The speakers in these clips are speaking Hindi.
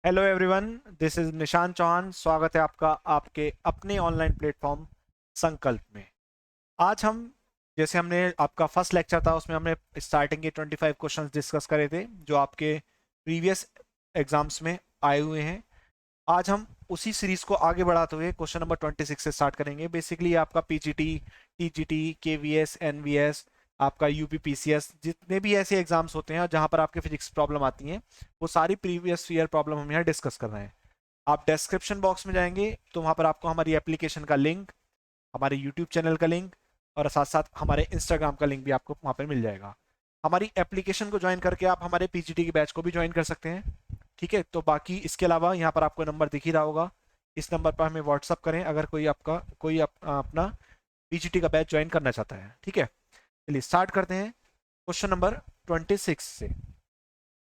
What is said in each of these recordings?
हेलो एवरीवन, दिस इज निशान चौहान। स्वागत है आपका आपके अपने ऑनलाइन प्लेटफॉर्म संकल्प में। आज हम, जैसे हमने आपका फर्स्ट लेक्चर था उसमें हमने स्टार्टिंग के 25 क्वेश्चंस डिस्कस करे थे जो आपके प्रीवियस एग्जाम्स में आए हुए हैं। आज हम उसी सीरीज को आगे बढ़ाते हुए क्वेश्चन नंबर 26 से स्टार्ट करेंगे। बेसिकली आपका पीजीटी, टीजीटी, केवीएस, एनवीएस, आपका यूपीपीसीएस, जितने भी ऐसे एग्जाम्स होते हैं जहां पर आपके फिजिक्स प्रॉब्लम आती हैं, वो सारी प्रीवियस ईयर प्रॉब्लम हम यहाँ डिस्कस कर रहे हैं। आप डिस्क्रिप्शन बॉक्स में जाएंगे तो वहां पर आपको हमारी एप्लीकेशन का लिंक, हमारे यूट्यूब चैनल का लिंक और साथ साथ हमारे इंस्टाग्राम का लिंक भी आपको वहां पर मिल जाएगा। हमारी एप्लीकेशन को ज्वाइन करके आप हमारे पीजीटी के बैच को भी ज्वाइन कर सकते हैं। ठीक है, तो बाकी इसके अलावा यहाँ पर आपको नंबर दिख ही रहा होगा, इस नंबर पर हमें व्हाट्सअप करें अगर कोई अपना पीजीटी का बैच ज्वाइन करना चाहता है। ठीक है, चलिए स्टार्ट करते हैं क्वेश्चन नंबर 26 से।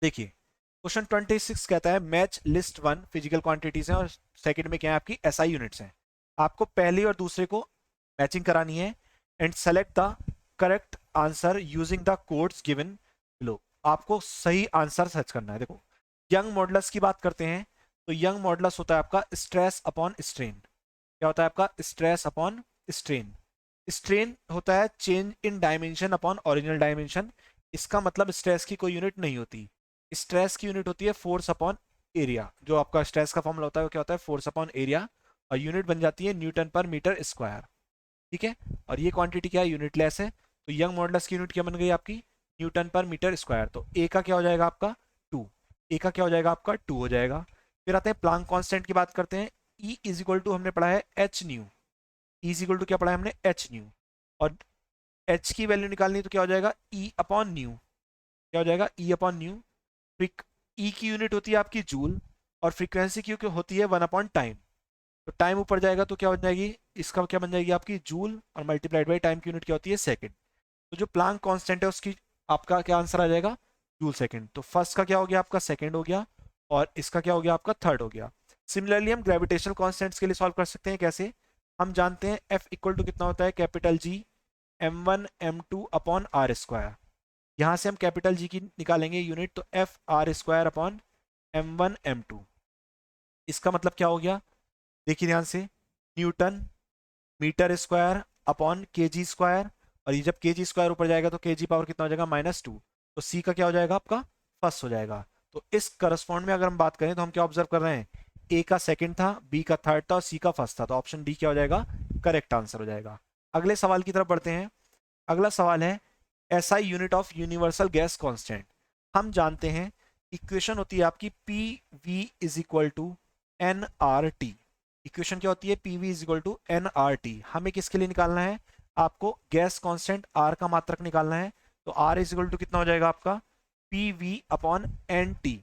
देखिए, क्वेश्चन 26 कहता है match list one physical quantities हैं और सेकंड में क्या है आपकी एसआई यूनिट्स हैं। आपको पहले और दूसरे को मैचिंग करानी है and select the correct answer using the codes given below. आपको सही आंसर सर्च करना है। देखो, यंग मॉडुलस की बात करते हैं तो यंग मॉडुलस होता है आपका स्ट्रेस अपॉन स्ट्रेन। क्या होता है आपका स्ट्रेस अपॉन स्ट्रेन? स्ट्रेन होता है change in dimension upon original dimension. इसका मतलब स्ट्रेस की कोई यूनिट नहीं होती। स्ट्रेस की यूनिट होती है फोर्स अपॉन एरिया। जो आपका स्ट्रेस का फॉर्मूला होता है वो क्या होता है? Force upon area. और यूनिट बन जाती है न्यूटन पर मीटर स्क्वायर। ठीक है, और ये क्वांटिटी क्या है? यूनिटलेस है। तो यंग मॉडुलस की यूनिट क्या बन गई आपकी? न्यूटन पर मीटर स्क्वायर। तो ए का क्या हो जाएगा आपका? टू। ए का क्या हो जाएगा आपका? टू हो जाएगा। फिर आते हैं प्लांक कांस्टेंट की बात करते हैं। ई इज इक्वल टू हमने पढ़ा है H nu. E is equal to क्या पढ़ा है हमने? H nu. और एच की वैल्यू निकालनी है तो क्या हो जाएगा? E upon nu. क्या हो जाएगा? E upon new. ई की यूनिट होती है आपकी जूल और फ्रीक्वेंसी की होती है वन अपॉन टाइम। तो टाइम ऊपर जाएगा तो क्या बन जाएगी? इसका क्या बन जाएगी आपकी? जूल और मल्टीप्लाइड बाई टाइम की यूनिट क्या होती है? सेकंड। तो जो प्लांक कांस्टेंट है उसकी आपका क्या आंसर आ जाएगा? Joule second. तो फर्स्ट का क्या हो गया आपका? सेकंड हो गया। और इसका क्या हो गया आपका? थर्ड हो गया। सिमिलरली हम ग्रेविटेशनल कांस्टेंट्स के लिए सॉल्व कर सकते हैं। कैसे? हम जानते हैं एफ इक्वल टू कितना होता है? Capital G M one M two upon R square. यहां से हम कैपिटल जी की निकालेंगे यूनिट, तो F R square upon M one M two. इसका मतलब क्या हो गया? देखिए ध्यान से, न्यूटन मीटर स्क्वायर अपॉन के जी स्क्वायर। और ये जब के जी स्क्वायर ऊपर जाएगा तो के जी पावर कितना हो जाएगा? -2। तो सी का क्या हो जाएगा आपका? फर्स्ट हो जाएगा। तो इस करस्पॉन्ड में अगर हम बात करें तो हम क्या ऑब्जर्व कर रहे हैं? ए का सेकंड था, बी का थर्ड था और सी का फर्स्ट था। तो ऑप्शन डी क्या हो जाएगा? करेक्ट आंसर हो जाएगा। अगले सवाल की तरफ बढ़ते हैं। अगला सवाल है SI unit of universal gas constant. हम जानते हैं इक्वेशन होती है आपकी P V is equal to N R T. Equation क्या होती है? P V is equal to N R T. हमें किसके लिए निकालना है? आपको गैस कांस्टेंट आर का मात्रक निकालना है। तो आर इज इक्वल टू कितना हो जाएगा आपका? P V upon N T.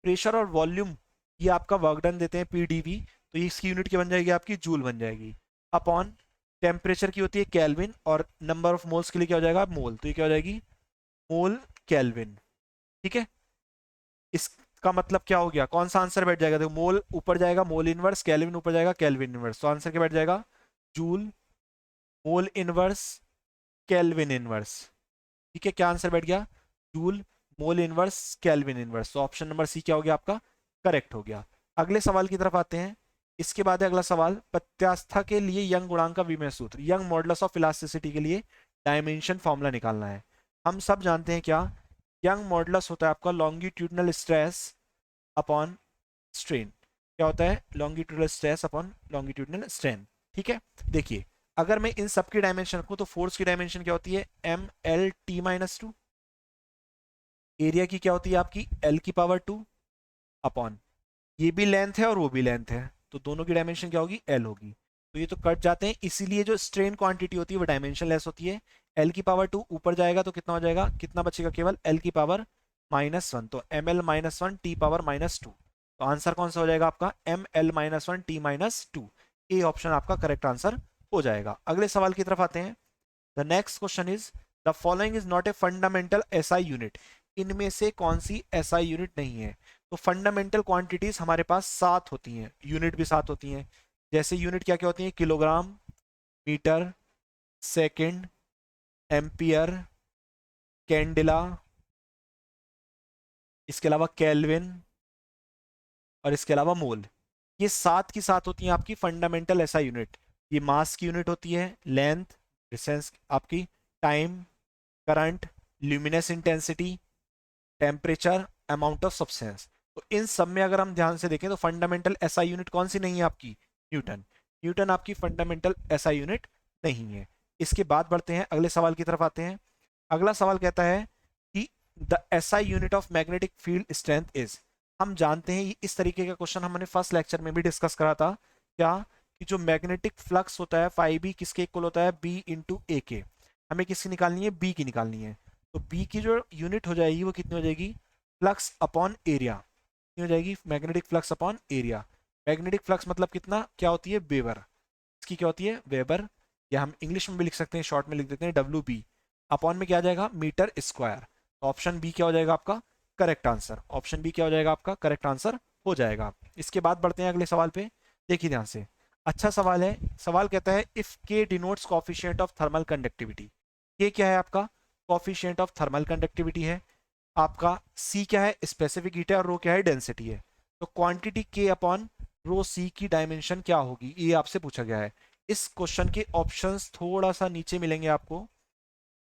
Pressure और वॉल्यूम ये आपका वर्क डन देते हैं पीडीवी। तो ये इसकी यूनिट क्या बन जाएगी आपकी? जूल बन जाएगी। अपॉन टेम्परेचर की होती है केल्विन और नंबर ऑफ मोल्स के लिए क्या हो जाएगा? मोल। तो ये क्या हो जाएगी? मोल केल्विन। ठीक है, इसका मतलब क्या हो गया? कौन सा आंसर बैठ जाएगा? देखो, मोल ऊपर जाएगा मोल इनवर्स, केल्विन ऊपर जाएगा केल्विन इनवर्स। तो आंसर क्या बैठ जाएगा? Joule mole inverse kelvin inverse. ठीक है, क्या आंसर बैठ गया? Joule mole inverse kelvin inverse. तो ऑप्शन नंबर सी क्या हो गया आपका? करेक्ट हो गया। अगले सवाल की तरफ आते हैं। इसके बाद है अगला सवाल, प्रत्यास्था के लिए यंग गुणांक का विमेय सूत्र, यंग मॉडुलस ऑफ इलास्टिसिटी के लिए डायमेंशन फॉर्मूला निकालना है। हम सब जानते हैं क्या? यंग मॉडुलस होता है आपका लॉन्गिट्यूडनल स्ट्रेस अपॉन स्ट्रेन। क्या होता है? Longitudinal stress upon longitudinal strain. ठीक है, देखिए, अगर मैं इन सब की डायमेंशन रखूं तो फोर्स की डायमेंशन क्या होती है? M L T minus two. Area की क्या होती है आपकी? एल की पावर टू अपॉन, ये भी लेंथ है और वो भी लेंथ है तो दोनों की डायमेंशन क्या होगी? एल होगी। तो ये तो कट जाते हैं, इसीलिए जो स्ट्रेन क्वांटिटी होती है वो डायमेंशन लेस होती है। एल की पावर टू ऊपर जाएगा तो कितना हो जाएगा? कितना बचेगा? केवल एल की पावर -1। तो एम एल -1 टी पावर -2। तो आंसर कौन सा हो जाएगा आपका? M L -1 T -2। A option आपका करेक्ट आंसर हो जाएगा। अगले सवाल की तरफ आते हैं। The next question is the following is not a fundamental SI unit. इनमें से कौन सी एसआई यूनिट नहीं है? तो फंडामेंटल क्वांटिटीज हमारे पास 7 होती हैं, यूनिट भी 7 होती हैं। जैसे यूनिट क्या क्या होती हैं? Kilogram, meter, second, ampere, candela, इसके अलावा केल्विन, और इसके अलावा मोल। ये सात की सात होती हैं आपकी फंडामेंटल एसआई यूनिट। ये मास की यूनिट होती है, लेंथ, डिस्टेंस आपकी, time, current, luminous intensity, temperature, amount of substance. तो इन सब में अगर हम ध्यान से देखें तो फंडामेंटल एसआई यूनिट कौन सी नहीं है आपकी? न्यूटन। न्यूटन आपकी फंडामेंटल एसआई यूनिट नहीं है। इसके बाद बढ़ते हैं, अगले सवाल की तरफ आते हैं। अगला सवाल कहता है कि the SI unit of magnetic field strength is. हम जानते हैं इस तरीके का क्वेश्चन हमने फर्स्ट लेक्चर में भी डिस्कस करा था। क्या? कि जो मैग्नेटिक फ्लक्स होता है फाई बी किसके इक्वल होता है? बी इंटू ए के। हमें किसकी निकालनी है? बी की निकालनी है। तो बी की जो यूनिट हो जाएगी वो कितनी हो जाएगी? Flux upon area. कितनी हो जाएगी? Magnetic flux upon area. Magnetic flux मतलब कितना, क्या होती है? वेबर। इसकी क्या होती है? वेबर। या हम इंग्लिश में भी लिख सकते हैं, शॉर्ट में लिख देते हैं डब्ल्यू बी। अपॉन में क्या आ जाएगा? Meter square. तो ऑप्शन बी क्या हो जाएगा आपका? Correct answer. ऑप्शन बी क्या हो जाएगा आपका? करेक्ट आंसर हो जाएगा। इसके बाद बढ़ते हैं अगले सवाल पे। देखिए ध्यान से, अच्छा सवाल है। सवाल कहता है इफ के denotes coefficient of thermal conductivity. के क्या है आपका? कोफिशिएंट ऑफ थर्मल कंडक्टिविटी है। आपका सी क्या है? स्पेसिफिक हीट है। और रो क्या है? डेंसिटी है। तो क्वांटिटी के अपॉन रो सी की डायमेंशन क्या होगी, ये आपसे पूछा गया है। इस क्वेश्चन के ऑप्शंस थोड़ा सा नीचे मिलेंगे आपको,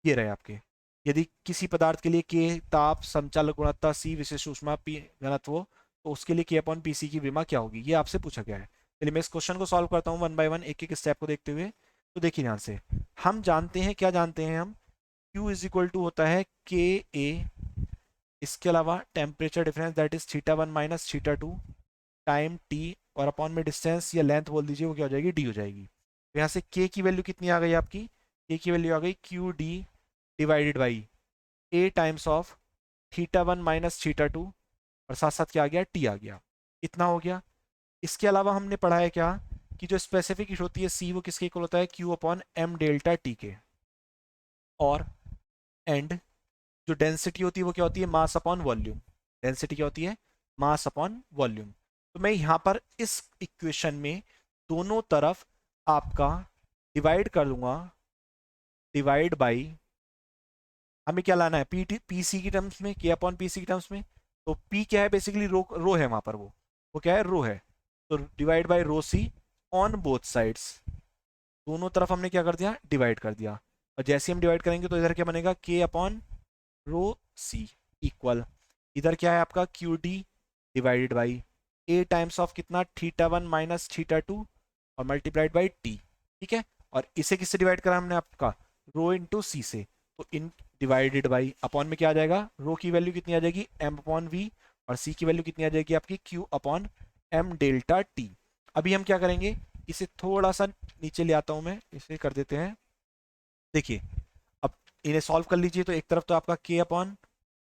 ये रहे आपके। यदि किसी पदार्थ के लिए के ताप, संचालक गुणवत्ता, सी विशिष्ट ऊष्मा, पी घनत्व हो, तो उसके लिए के अपॉन पी सी की विमा क्या होगी, ये आपसे पूछा गया है। चलिए मैं इस क्वेश्चन को सॉल्व करता हूँ वन बाय वन, एक एक स्टेप को देखते हुए। तो देखिए ध्यान से, हम जानते हैं, क्या जानते हैं हम? Q इज इक्वल टू होता है के ए। इसके अलावा temperature difference that is theta one minus theta to, time T, और अपॉन में डिस्टेंस या लेंथ बोल दीजिए, वो क्या हो जाएगी? डी हो जाएगी। तो यहाँ से के की वैल्यू कितनी आ गई आपकी? के की वैल्यू आ गई Q D divided by A times of theta one minus theta two, और साथ साथ क्या आ गया? टी आ गया। इतना हो गया। इसके अलावा हमने पढ़ा है क्या, कि जो स्पेसिफिक हीट होती है सी, वो किसके इक्वल होता है? Q upon M delta T के। और एंड जो डेंसिटी होती है वो क्या होती है? Mass upon volume. डेंसिटी क्या होती है? Mass upon volume. तो मैं यहाँ पर इस इक्वेशन में दोनों तरफ आपका डिवाइड कर दूंगा, डिवाइड बाई, हमें क्या लाना है? पी सी की टर्म्स में, के अपॉन पी सी की टर्म्स में। तो पी क्या है? बेसिकली रो, रो है वहां पर, वो क्या है? रो है। तो divide by rho C on both sides. दोनों तरफ हमने क्या कर दिया? डिवाइड कर दिया। और जैसे हम डिवाइड करेंगे तो इधर क्या बनेगा? के अपॉन रो सी इक्वल, इधर क्या है आपका? Q D divided by A times of कितना? Theta one minus theta two, और मल्टीप्लाइड बाई टी। ठीक है। और इसे किससे डिवाइड करा हमने आपका? रो इंटू सी से। तो इन डिवाइडेड बाई अपॉन में क्या आ जाएगा? रो की वैल्यू कितनी आ जाएगी? M upon V. और सी की वैल्यू कितनी आ जाएगी आपकी? Q upon M delta T. अभी हम क्या करेंगे, इसे थोड़ा सा नीचे ले आता हूं मैं, इसे कर देते हैं। देखिए, अब इन्हें सॉल्व कर लीजिए। तो एक तरफ तो आपका K upon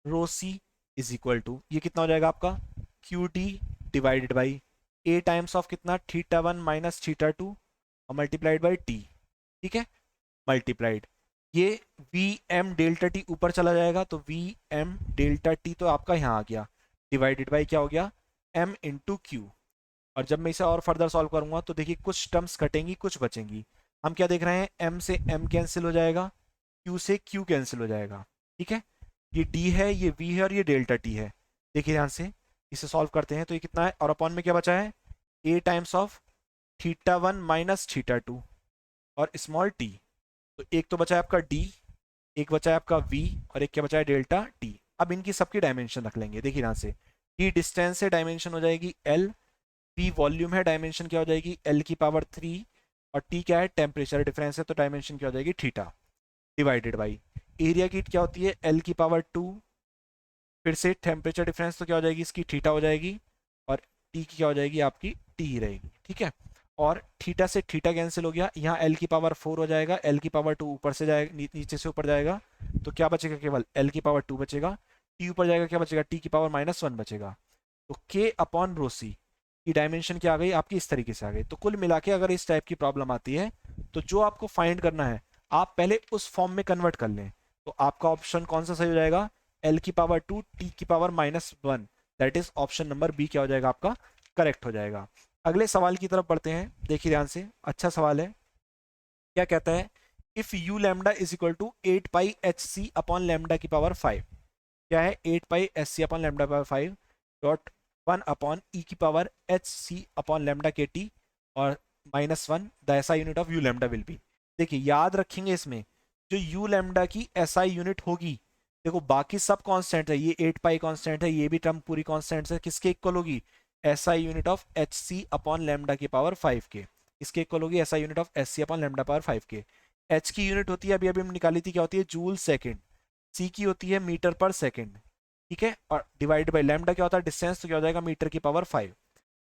rho C is equal to, ये कितना हो जाएगा आपका? Q D divided by A times of कितना? Theta one minus theta two, और मल्टीप्लाइड बाई टी। ठीक है, मल्टीप्लाइड, ये वी एम डेल्टा टी ऊपर चला जाएगा, तो वी एम डेल्टा टी तो आपका यहाँ आ गया, डिवाइडेड बाई क्या हो गया? M into Q. और जब मैं इसे और फर्दर सॉल्व करूंगा तो देखिए कुछ टर्म्स कटेंगी, कुछ बचेंगी। हम क्या देख रहे हैं? एम से एम कैंसिल हो जाएगा, क्यू से क्यू कैंसिल हो जाएगा। ठीक है, ये डी है, ये वी है, और ये डेल्टा टी है। देखिए ध्यान से, इसे सॉल्व करते हैं तो ये कितना है? और अपॉन में क्या बचा है? A times of theta one minus theta two, और स्मॉल टी। तो एक तो बचा है आपका डी, एक बचा है आपका वी, और एक क्या बचा है? Delta T. अब इनकी सबकी डायमेंशन रख लेंगे। देखिए ध्यान से, डी डिस्टेंस है, डायमेंशन हो जाएगी एल। वी वॉल्यूम है, डायमेंशन क्या हो जाएगी? एल की पावर थ्री। और टी क्या है? टेम्परेचर डिफरेंस है, तो डायमेंशन क्या हो जाएगी? थीटा। डिवाइडेड बाई एरिया की क्या होती है? एल की पावर टू। फिर से टेम्परेचर डिफरेंस तो क्या हो जाएगी इसकी? थीटा हो जाएगी। और टी की क्या हो जाएगी आपकी? टी ही रहेगी। ठीक है, और थीटा से थीटा कैंसिल हो गया, यहाँ एल की पावर फोर हो जाएगा, एल की पावर टू ऊपर से जाएगा, नीचे से ऊपर जाएगा, तो क्या बचेगा? केवल एल की पावर टू बचेगा। टी ऊपर जाएगा, क्या बचेगा? टी की पावर माइनस वन बचेगा। तो के अपॉन रो सी की डायमेंशन क्या आ गई आपकी? इस तरीके से आ गई। तो कुल मिला के अगर इस टाइप की प्रॉब्लम आती है तो जो आपको फाइंड करना है, आप पहले उस फॉर्म में कन्वर्ट कर लें। तो आपका ऑप्शन कौन सा सही हो जाएगा? एल की पावर टू, टी की power minus one, that is option number B क्या हो जाएगा आपका? करेक्ट हो जाएगा। अगले सवाल की तरफ बढ़ते हैं। देखिए ध्यान से, अच्छा सवाल है। क्या कहता है? If U lambda is equal to eight pi H C upon lambda की पावर फाइव। क्या है? Eight pi H C upon lambda power five dot 1/e⁻hc/λ/kt और -1 the SI unit of U lambda will be. देखिए याद रखेंगे इसमें जो यू लैम्डा की एसआई यूनिट होगी, देखो बाकी सब कांस्टेंट है, ये 8 पाई कांस्टेंट है, ये भी टर्म पूरी कांस्टेंट है, किसके इक्वल होगी? SI unit of H C upon lambda की पावर 5 के। इसके इक्वल होगी SI unit of H C upon lambda power 5 के। एच की यूनिट होती है, अभी अभी हम निकाली थी, क्या होती है? Joule second. सी की होती है मीटर पर सेकेंड, ठीक है, और डिवाइड बाई लैम्डा क्या होता है? डिस्टेंस, तो क्या हो जाएगा? मीटर की पावर 5।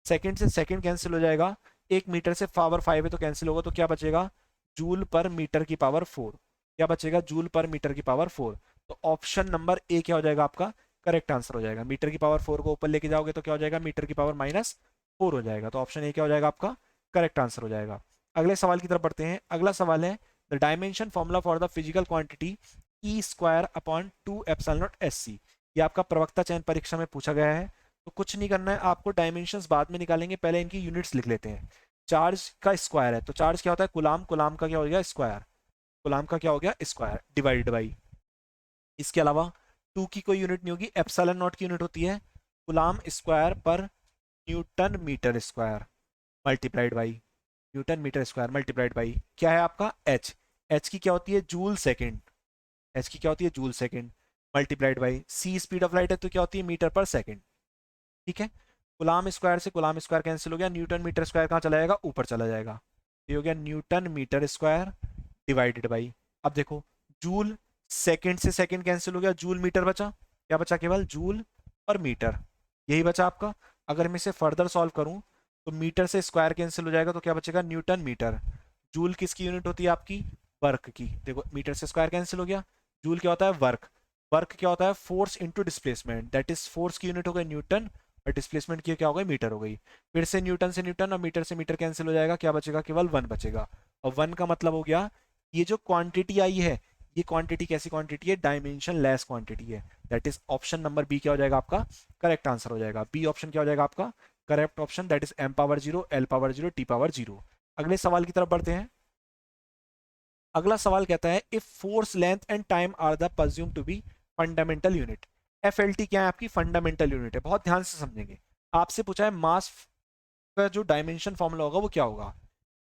सेकेंड से सेकेंड कैंसिल हो जाएगा, एक मीटर से पावर 5 है तो कैंसिल होगा, तो क्या बचेगा? जूल पर मीटर की पावर 4। क्या बचेगा? जूल पर मीटर की पावर 4। तो ऑप्शन नंबर ए क्या हो जाएगा आपका? करेक्ट आंसर हो जाएगा। मीटर की पावर 4 को ऊपर लेके जाओगे तो क्या हो जाएगा? मीटर की पावर -4 हो जाएगा। तो ऑप्शन ए क्या हो जाएगा आपका? करेक्ट आंसर हो जाएगा। अगले सवाल की तरफ बढ़ते हैं। अगला सवाल है the dimension formula for the physical quantity E² upon 2 epsilon not SC। ये आपका प्रवक्ता चयन परीक्षा में पूछा गया है। तो कुछ नहीं करना है आपको, डायमेंशंस बाद में निकालेंगे, पहले इनकी यूनिट्स लिख लेते हैं। चार्ज का स्क्वायर है, तो चार्ज क्या होता है? गुलाम। गुलाम का क्या हो गया? स्क्वायर। गुलाम का क्या हो गया? स्क्वायर डिवाइडेड बाई, इसके अलावा टू की कोई यूनिट नहीं होगी, एप्सिलॉन नॉट की यूनिट होती है गुलाम स्क्वायर पर newton meter square multiplied by newton meter square multiplied by क्या है आपका? एच। एच की क्या होती है? Joule second. एच की क्या होती है? Joule second multiplied by C speed of light है, तो क्या होती है? मीटर पर सेकेंड, ठीक है। गुलाम स्क्वायर से गुलाम स्क्वायर कैंसिल हो गया, न्यूटन मीटर स्क्वायर कहाँ चला जाएगा? ऊपर चला जाएगा। ये हो गया newton meter square divided by, अब देखो जूल सेकंड से सेकंड कैंसिल हो गया, जूल मीटर बचा, क्या बचा? केवल जूल और मीटर, यही बचा आपका। अगर मैं इसे फर्दर सॉल्व करूं तो मीटर से स्क्वायर कैंसिल हो जाएगा, तो क्या बचेगा? Newton meter. जूल किसकी यूनिट होती है आपकी? वर्क की। देखो मीटर से स्क्वायर कैंसिल हो गया, जूल क्या होता है? वर्क। वर्क क्या होता है? Force into displacement, that is force की यूनिट हो गई न्यूटन और डिस्प्लेसमेंट की क्या हो गई? मीटर हो गई। फिर से न्यूटन और मीटर से मीटर कैंसिल हो जाएगा, क्या बचेगा? केवल 1 बचेगा। और 1 का मतलब हो गया ये जो क्वांटिटी आई है, ये क्वांटिटी कैसी क्वांटिटी है? डायमेंशन लेस क्वांटिटी है। That is option number B क्या हो जाएगा आपका? करेक्ट आंसर हो जाएगा। बी ऑप्शन क्या हो जाएगा आपका? Correct option, that is m⁻0 l⁻0 t⁻0। अगले सवाल की तरफ बढ़ते हैं। अगला सवाल कहता है if force length and time are the presumed to be fundamental unit. FLT क्या है आपकी? फंडामेंटल यूनिट है। बहुत ध्यान से समझेंगे। आपसे पूछा है मास का जो डायमेंशन फॉर्मूला होगा वो क्या होगा।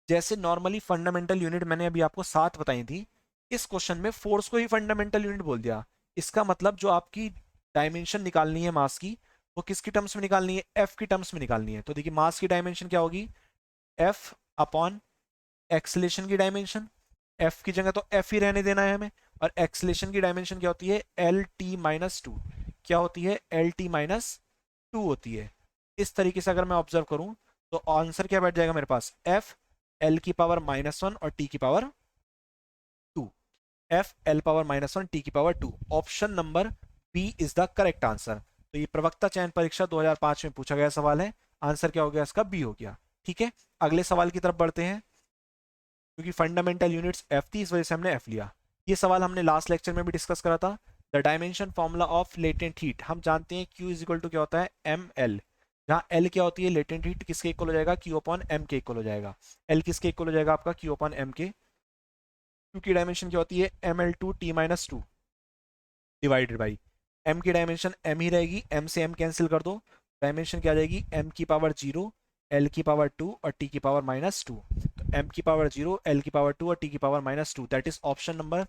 जैसे नॉर्मली फंडामेंटल यूनिट मैंने अभी आपको 7 बताई थी, इस क्वेश्चन में फोर्स को ही फंडामेंटल यूनिट बोल दिया। इसका मतलब जो आपकी डायमेंशन निकालनी है मास की, वो किसकी टर्म्स में निकालनी है? एफ की टर्म्स में निकालनी है। तो देखिए मास की डायमेंशन क्या होगी? एफ अपॉन एक्सलेशन की डायमेंशन। एफ की जगह तो एफ ही रहने देना है हमें। और एक्सलेशन की डायमेंशन क्या होती है? L t-2। क्या होती है? L t-2 होती है। इस तरीके से अगर मैं ऑब्जर्व करूं तो आंसर क्या बैठ जाएगा मेरे पास? एफ एल की पावर -1 और टी की power 2। F L power -1 T की power 2। Option number B is the correct answer. तो ये प्रवक्ता चयन परीक्षा 2005 में पूछा गया सवाल है। आंसर क्या हो गया इसका? बी हो गया। ठीक है, अगले सवाल की तरफ बढ़ते हैं। क्योंकि फंडामेंटल यूनिट्स एफ थी इस वजह से हमने एफ लिया। ये सवाल हमने लास्ट लेक्चर में भी डिस्कस करा था। The dimension formula of latent heat, हम जानते हैं Q इज इक्वल टू क्या होता है? M L. जहाँ एल क्या होती है? लेटेंट हीट, किसके इक्वल हो जाएगा? Q अपॉन एम के इक्वल हो जाएगा। एल किसके इक्वल हो जाएगा आपका? Q अपॉन एम के। Q की डायमेंशन क्या होती है? ml2t-2 डिवाइडेड बाई एम की डायमेंशन एम ही रहेगी, एम से एम कैंसिल कर दो, डायमेंशन क्या आ जाएगी? एम की पावर 0 एल की पावर 2 और टी की पावर -2। तो एम की पावर 0 एल की पावर 2 और टी की power -2, that is option number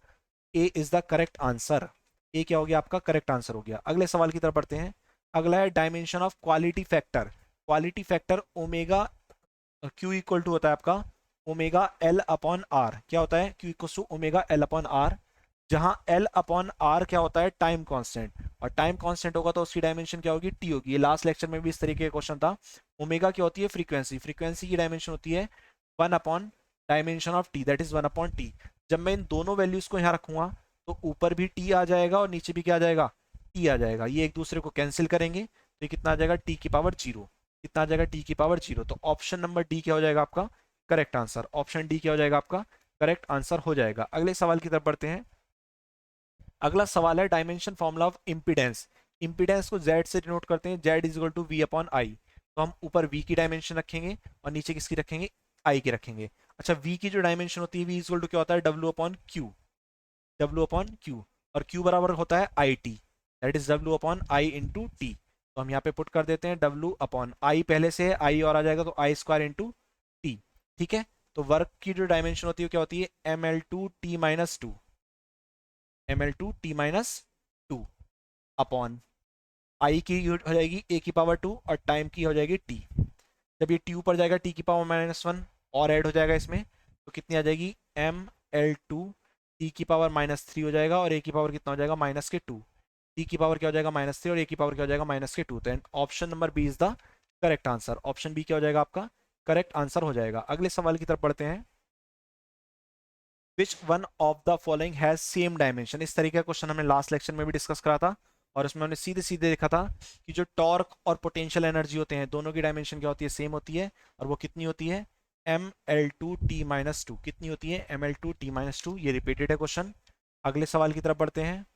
A is the correct answer. A क्या हो गया आपका? करेक्ट आंसर हो गया। अगले सवाल की तरफ बढ़ते हैं। अगला है dimension of quality factor. Quality factor omega Q equal to होता है आपका ओमेगा एल अपॉन आर। क्या होता है? Q equal to omega L upon R, जहां एल अपॉन आर क्या होता है? Time constant. और टाइम कांस्टेंट होगा तो उसकी डायमेंशन क्या होगी? टी होगी। ये लास्ट लेक्चर में भी इस तरीके का क्वेश्चन था। ओमेगा क्या होती है? फ्रीक्वेंसी। फ्रीक्वेंसी की डायमेंशन होती है 1 upon dimension of T, that is 1 upon T. जब मैं इन दोनों वैल्यूज को यहाँ रखूंगा तो ऊपर भी टी आ जाएगा और नीचे भी क्या आ जाएगा? टी आ जाएगा। ये एक दूसरे को कैंसिल करेंगे तो ये कितना आ जाएगा? टी की पावर 0। कितना आ जाएगा? टी की पावर 0। तो ऑप्शन नंबर डी क्या हो जाएगा आपका? Correct answer. ऑप्शन डी क्या हो जाएगा आपका? करेक्ट आंसर हो जाएगा। अगले सवाल की तरफ बढ़ते हैं। अगला सवाल है dimension formula of impedance. Impedance को Z से डिनोट करते हैं, Z is equal to V upon I. तो हम ऊपर V की डायमेंशन रखेंगे और नीचे किसकी रखेंगे? I की रखेंगे। अच्छा, V की जो डायमेंशन होती है V इज इक्वल टू क्या होता है? W upon Q. W upon Q. और Q बराबर होता है I T, that is W upon I into T. तो हम यहाँ पे पुट कर देते हैं W अपॉन आई, पहले से है आई और आ जाएगा तो आई स्क्वायर इंटू टी। ठीक है, तो वर्क की जो डायमेंशन होती है क्या होती है, ml2t-2, ml2t-2 अपॉन आई की हो जाएगी ए की पावर 2 और टाइम की हो जाएगी टी। जब ये टी ऊपर जाएगा टी की पावर -1 और ऐड हो जाएगा इसमें, तो कितनी आ जाएगी, ml2 टी की पावर -3 हो जाएगा और ए की पावर कितना हो जाएगा, -2। टी की पावर क्या हो जाएगा, -3 और ए की पावर क्या हो जाएगा, -2। तो option number B is the correct answer. Option B क्या हो जाएगा आपका, करेक्ट आंसर हो जाएगा। अगले सवाल की तरफ बढ़ते हैं। Which one of the following has same dimension. इस तरीके का क्वेश्चन हमने लास्ट लेक्चर में भी डिस्कस करा था और उसमें हमने सीधे सीधे देखा था कि जो टॉर्क और पोटेंशियल एनर्जी होते हैं दोनों की डायमेंशन क्या होती है, सेम होती है। और वो कितनी होती है, ml2t-2। कितनी होती है, ml2t-2। ये रिपीटेड है क्वेश्चन। अगले सवाल की तरफ बढ़ते हैं।